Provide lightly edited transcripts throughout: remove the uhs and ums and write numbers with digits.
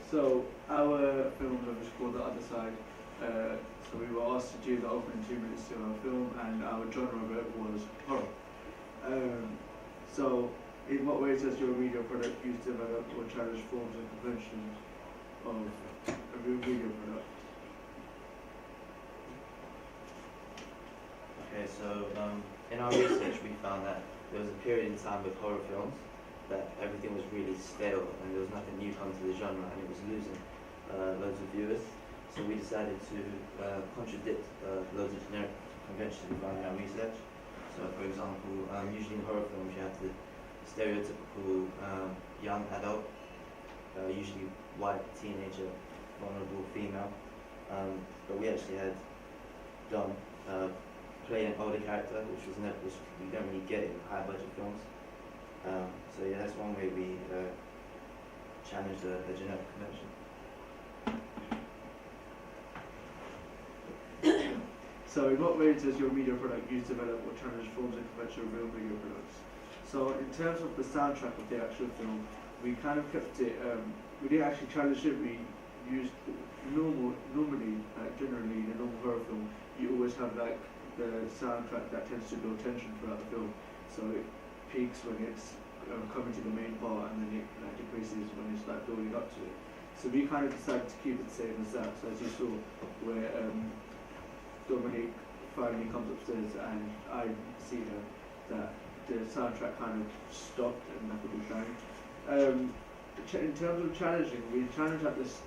So our film club is called The Otherside. So we were asked to do the opening 2 minutes to our film, and our genre of it was horror. So, in what ways does your media product use, develop, or challenge forms and conventions of a real media product? Okay, so in our research we found that there was a period in time with horror films that everything was really stale and there was nothing new coming to the genre and it was losing loads of viewers. So we decided to contradict loads of generic conventions we found in our research. So for example, usually in horror films you have the stereotypical young adult, usually white, teenager, vulnerable female. But we actually had Dom play an older character, which we don't really get in high budget films. So yeah, that's one way we challenge the generic convention. So, in what ways does your media product use, develop, or challenge forms and conventions of real media products? So, in terms of the soundtrack of the actual film, we kind of kept it. We didn't actually challenge it. We used normally, generally in a normal horror film, you always have like the soundtrack that tends to build tension throughout the film. So it peaks when it's coming to the main part, and then it decreases when it's like building up to it. So we kind of decided to keep it the same as that. So as you saw, where Dominic finally comes upstairs and I see her, that the soundtrack kind of stopped and like a big bang. In terms of challenging, we challenged at this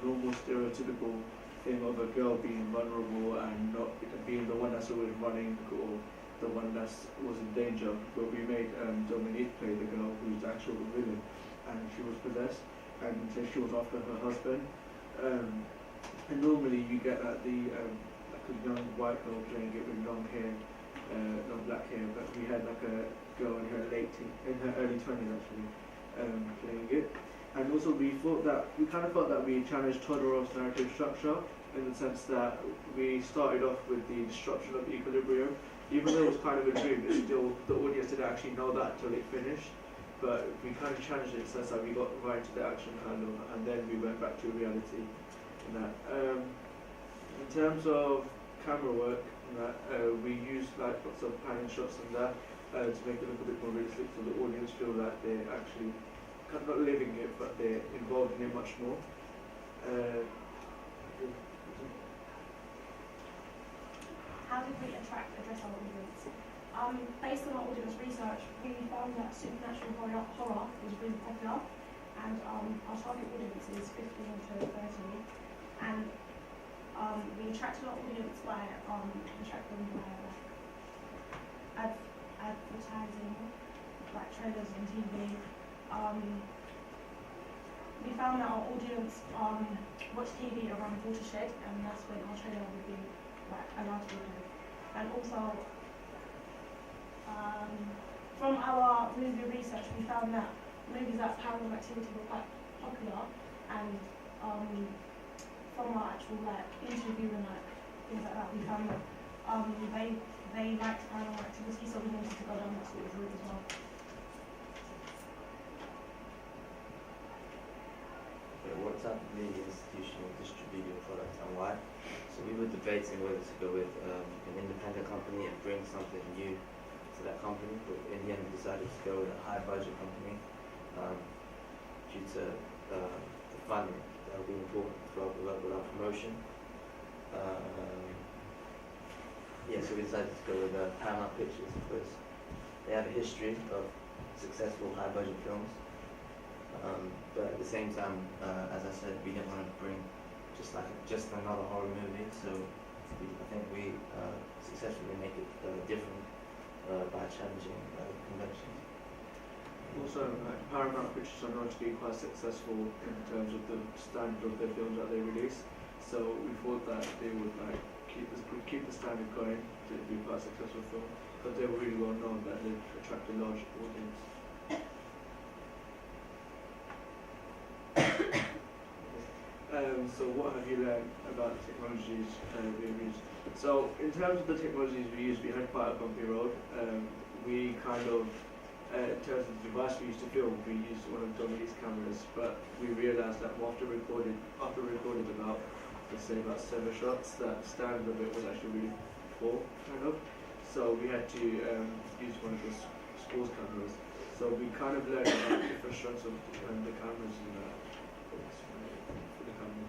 normal stereotypical thing of a girl being vulnerable and not being the one that's always running or the one that was in danger. But we made Dominique play the girl who's the actual villain, and she was possessed, and so she was after her husband. And normally you get like like a young white girl playing it with long hair, not black hair, but we had like a girl in her early 20s actually playing it. And also we kind of thought that we challenged Todorov's narrative structure in the sense that we started off with the destruction of equilibrium. Even though it was kind of a dream, it's still, the audience didn't actually know that until it finished. But we kind of challenged it in the sense that we got right to the action kind of, and then we went back to reality. In that. In terms of camera work, we used like lots of panning shots and that to make it look a bit more realistic, so the audience feel that they're actually not living it, but they're involved in it much more. How did we address our audience? Based on our audience research, we found that supernatural horror was really popular, and our target audience is 15 to 30. And we attracted our audience by advertising, like trailers on TV. We found that our audience watch TV around Watershed, and that's when our trailer would be like allowed to be played. And also, from our movie research, we found that movies like Paranormal Activity were quite popular, and from our actual like interview and like things like that, we found that they liked Paranormal Activity, so we wanted to go down that sort of route as well. Okay, what type of media institution will distribute your product and why? So we were debating whether to go with an independent company and bring something new to that company, but in the end we decided to go with a high budget company due to the funding that would be important for our promotion. So we decided to go with Paramount Pictures because they have a history of successful high budget films. But at the same time, as I said, we didn't want to bring just another horror movie, so I think we successfully make it different by challenging conventions. Also, Paramount Pictures are known to be quite successful in terms of the standard of their films that they release. So we thought that they would keep the standard going to be quite a successful film, because they were really well known that they attract a large audience. So what have you learned about the technologies we use? So in terms of the technologies we use, we had quite a bumpy road. We kind of in terms of the device we used to film, we used one of Dominique's cameras, but we realised that after recording about, let's say about 7 shots, that the standard of it was actually really poor, kind of. So we had to use one of the sports cameras. So we kind of learned about different shots of the cameras and that for the camera.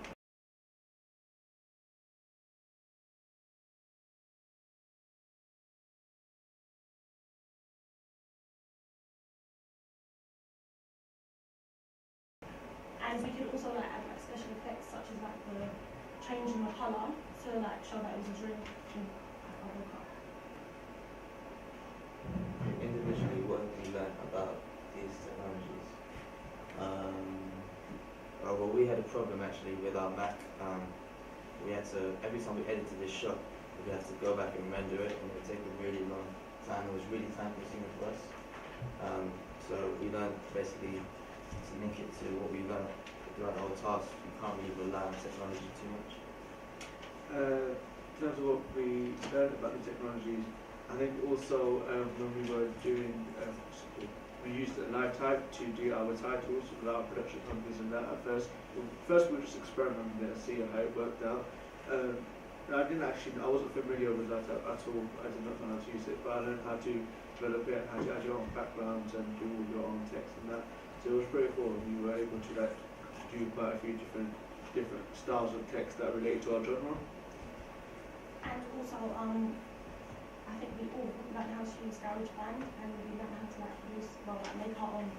And we could also like add like special effects such as like the change in the colour to like show that it was a dream and like I woke up. Individually, what have you learned about these technologies? Well, we had a problem actually with our Mac. We had to, every time we edited this shot, we had to go back and render it, and it would take a really long time. It was really time consuming for us. So we learned basically to link it to what we learned throughout the whole task. You can't really rely on technology too much. In terms of what we learned about the technologies, I think also when we were doing, we used live type to do our titles with our production companies and that at first. First we were just experimenting there, see how it worked out. I wasn't familiar with that at all. I did not know how to use it, but I learned how to develop it, how to add your own backgrounds and do all your own text and that. So it was pretty cool. We were able to like do quite a few different styles of text that relate to our genre. And also I think we all learned how to use GarageBand, and we learned how to like produce, well, like make our own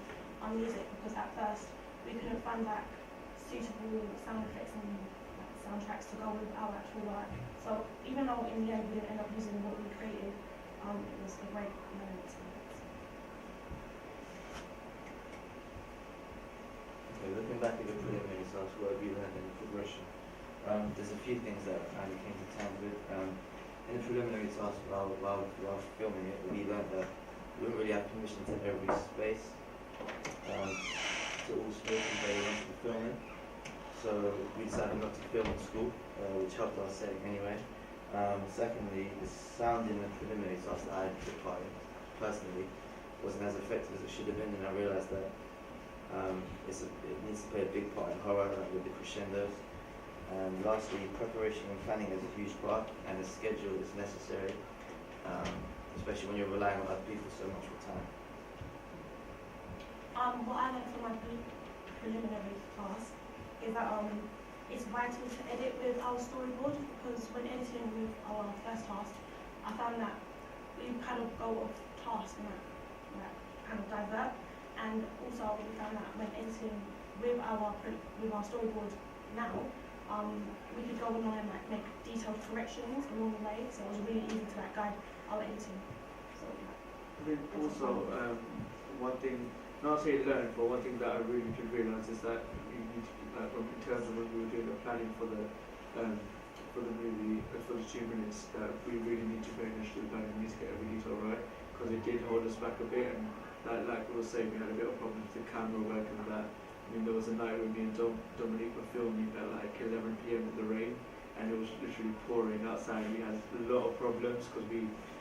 music, because at first we couldn't find like suitable sound effects and like soundtracks to go with our actual work. So even though in the end we didn't end up using what we created, it was a great learning experience. Okay, looking back at the preliminary task, what have you learned in the progression? There's a few things that I kind of came to terms with. In the preliminary task, while filming it, we learned that we don't really have permission to every space, to all spaces that we want to film in. So we decided not to film in school, which helped our setting anyway. Secondly, the sound in the preliminary task that I took part in personally wasn't as effective as it should have been, and I realised that it needs to play a big part in horror, like with the crescendos. And lastly, preparation and planning is a huge part, and a schedule is necessary, especially when you're relying on other people so much for time. What I learned from my preliminary task is that it's vital to edit with our storyboard, because when editing with our first task, I found that we kind of go off task and like kind of divert, and also we found that when editing with our storyboard now, we could go along and like make detailed corrections along the way, so it was really easy to like guide our editing. So I think also one thing, not to say learn, but one thing that I really did realise is that you need to keep like in terms of when we were doing the planning for the movie for the 2 minutes, that we really need to finish the planning. We need to get every detail right, because it did hold us back a bit, and like we were saying, we had a bit of problems with the camera work and that. I mean, there was a night when me and Dominique were filming at like 11 PM in the rain, and it was literally pouring outside. We had a lot of problems because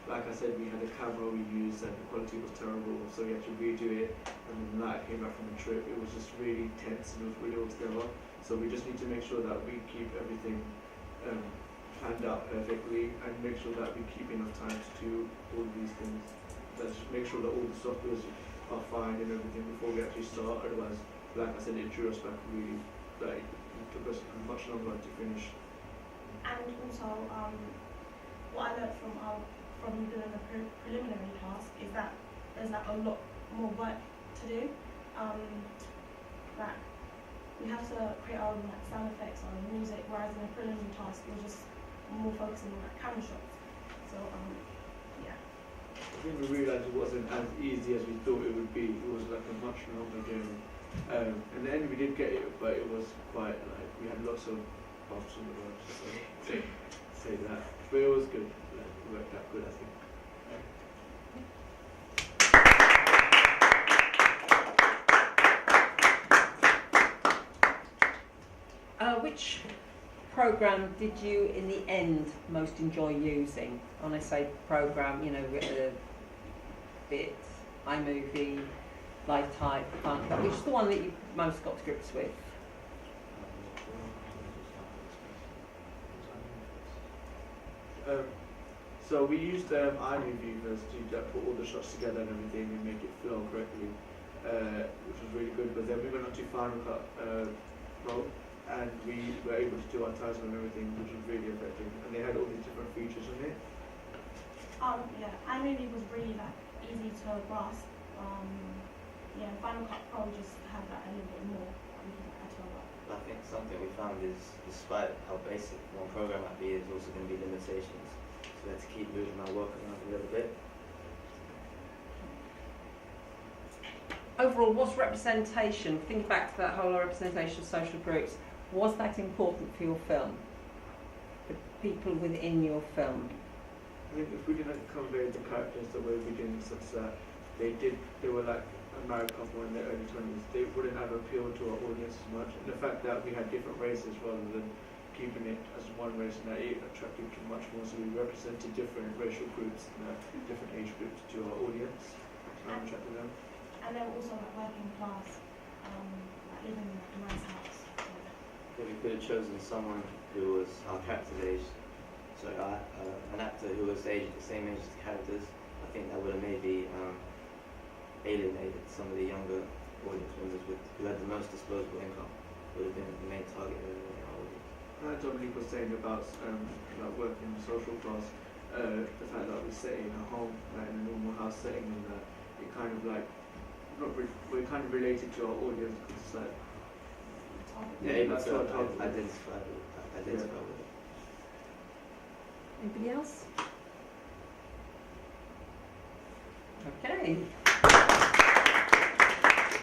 like I said, we had a camera we used and the quality was terrible, so we had to redo it. And then the night I came back from the trip, it was just really tense and it was really all together. So we just need to make sure that we keep everything planned out perfectly, and make sure that we keep enough time to do all these things. Let's make sure that all the softwares are fine and everything before we actually start. Otherwise, like I said, it drew us back really, like, it took us much longer to finish. and also what I learned from doing the preliminary task is that there's like a lot more work to do. Like we have to create our own like sound effects or music, whereas in the preliminary task it was just more focusing on like camera shots. So yeah. I think we realised it wasn't as easy as we thought it would be. It was like a much longer journey. In the end we did get it, but it was quite like, we had lots of bumps on the road, so say that. But it was good, like, it worked out good, I think. Which program did you, in the end, most enjoy using? When I say program, you know, bit iMovie, LiveType, Final Cut? Which is the one that you most got to grips with? So we used iMovie first to put all the shots together and everything and make it flow correctly, which was really good. But then we went on to Final Cut Pro, and we were able to do our title and everything, which was really effective. And they had all these different features in it. Yeah, iMovie was really like easy to grasp. Yeah, Final Cut Pro just had that a little bit more that we can add to our work. I think something we found is, despite how basic one program might be, there's also going to be limitations. So we had to keep moving our work around a little bit. Overall, was representation, thinking back to that whole representation of social groups, was that important for your film? The people within your film? I think if we didn't convey the characters the way we did, such that they were like a married couple in their early 20s, they wouldn't have appealed to our audience as much. And the fact that we had different races rather than keeping it as one race, and that it attracted to much more. So we represented different racial groups and different age groups to our audience, and attracted them. And they were also like working class, like living in like a nice house. If we could have chosen someone who was our character's age, so an actor who was the same age as the characters, I think that would have maybe alienated some of the younger audience members who had the most disposable income. Would have been the main target of our audience. Dominique was saying about working in the social class, the fact that we set in a home, like in a normal house setting, and that it kind of like we're kind of related to our audience because it's like Able that's to what our target is. identify with it. Anybody else? Okay.